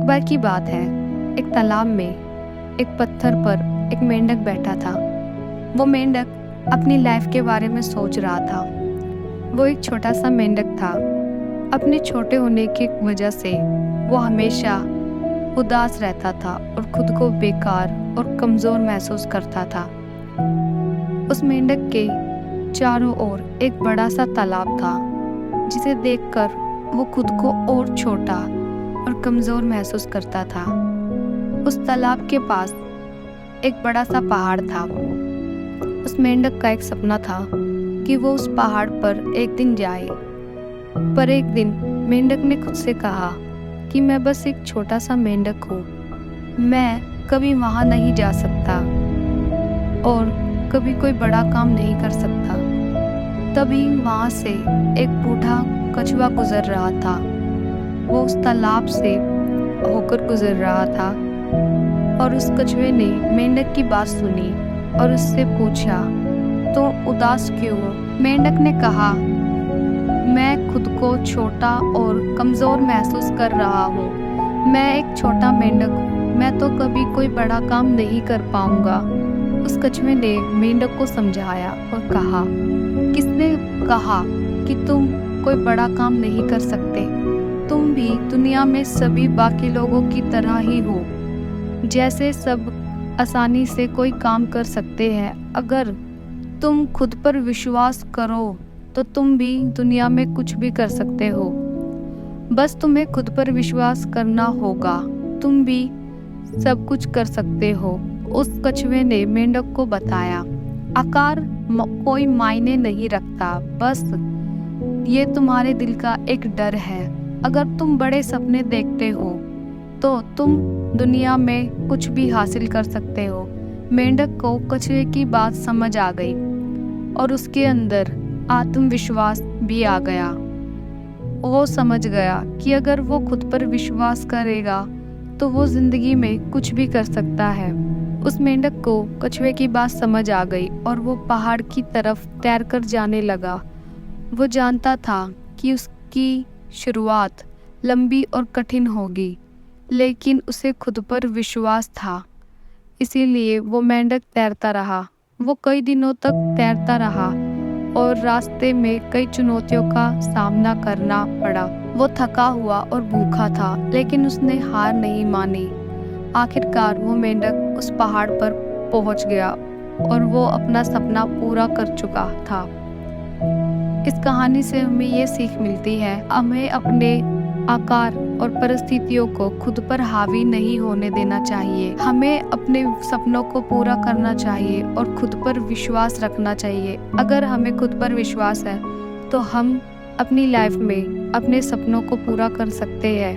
बार की बात है, एक तालाब में एक पत्थर पर एक मेंढक बैठा था। वो मेंढक अपनी लाइफ के बारे में सोच रहा था। वो एक छोटा सा मेंढक था। अपने छोटे होने की वजह से वो हमेशा उदास रहता था और खुद को बेकार और कमज़ोर महसूस करता था। उस मेंढक के चारों ओर एक बड़ा सा तालाब था, जिसे देखकर वो खुद को और छोटा और कमज़ोर महसूस करता था। उस तालाब के पास एक बड़ा सा पहाड़ था। उस मेंढक का एक सपना था कि वो उस पहाड़ पर एक दिन जाए। पर एक दिन मेंढक ने खुद से कहा कि मैं बस एक छोटा सा मेंढक हूँ, मैं कभी वहाँ नहीं जा सकता और कभी कोई बड़ा काम नहीं कर सकता। तभी वहाँ से एक बूढ़ा कछुआ गुजर रहा था। वो उस तालाब से होकर गुजर रहा था और उस कछुए ने मेंढक की बात सुनी और उससे पूछा, तो उदास क्यों हो? मेंढक ने कहा, मैं खुद को छोटा और कमज़ोर महसूस कर रहा हूँ। मैं एक छोटा मेंढक हूँ, मैं तो कभी कोई बड़ा काम नहीं कर पाऊँगा। उस कछुए ने मेंढक को समझाया और कहा, किसने कहा कि तुम कोई बड़ा काम नहीं कर सकते? तुम भी दुनिया में सभी बाकी लोगों की तरह ही हो। जैसे सब आसानी से कोई काम कर सकते हैं, अगर तुम खुद पर विश्वास करो तो तुम भी दुनिया में कुछ भी कर सकते हो। बस तुम्हें खुद पर विश्वास करना होगा, तुम भी सब कुछ कर सकते हो। उस कछुए ने मेंढक को बताया, आकार कोई मायने नहीं रखता, बस ये तुम्हारे दिल का एक डर है। अगर तुम बड़े सपने देखते हो तो तुम दुनिया में कुछ भी हासिल कर सकते हो। मेंढक को कछुए की बात समझ आ गई और उसके अंदर आत्मविश्वास भी आ गया। वो समझ गया कि अगर वो खुद पर विश्वास करेगा तो वो जिंदगी में कुछ भी कर सकता है। उस मेंढक को कछुए की बात समझ आ गई और वो पहाड़ की तरफ तैरकर जाने लगा। वो जानता था कि उसकी शुरुआत लंबी और कठिन होगी, लेकिन उसे खुद पर विश्वास था, इसीलिए वो मेंढक तैरता रहा। वो कई दिनों तक तैरता रहा और रास्ते में कई चुनौतियों का सामना करना पड़ा। वो थका हुआ और भूखा था, लेकिन उसने हार नहीं मानी। आखिरकार वो मेंढक उस पहाड़ पर पहुंच गया और वो अपना सपना पूरा कर चुका था। इस कहानी से हमें ये सीख मिलती है, हमें अपने आकार और परिस्थितियों को खुद पर हावी नहीं होने देना चाहिए। हमें अपने सपनों को पूरा करना चाहिए और खुद पर विश्वास रखना चाहिए। अगर हमें खुद पर विश्वास है तो हम अपनी लाइफ में अपने सपनों को पूरा कर सकते हैं।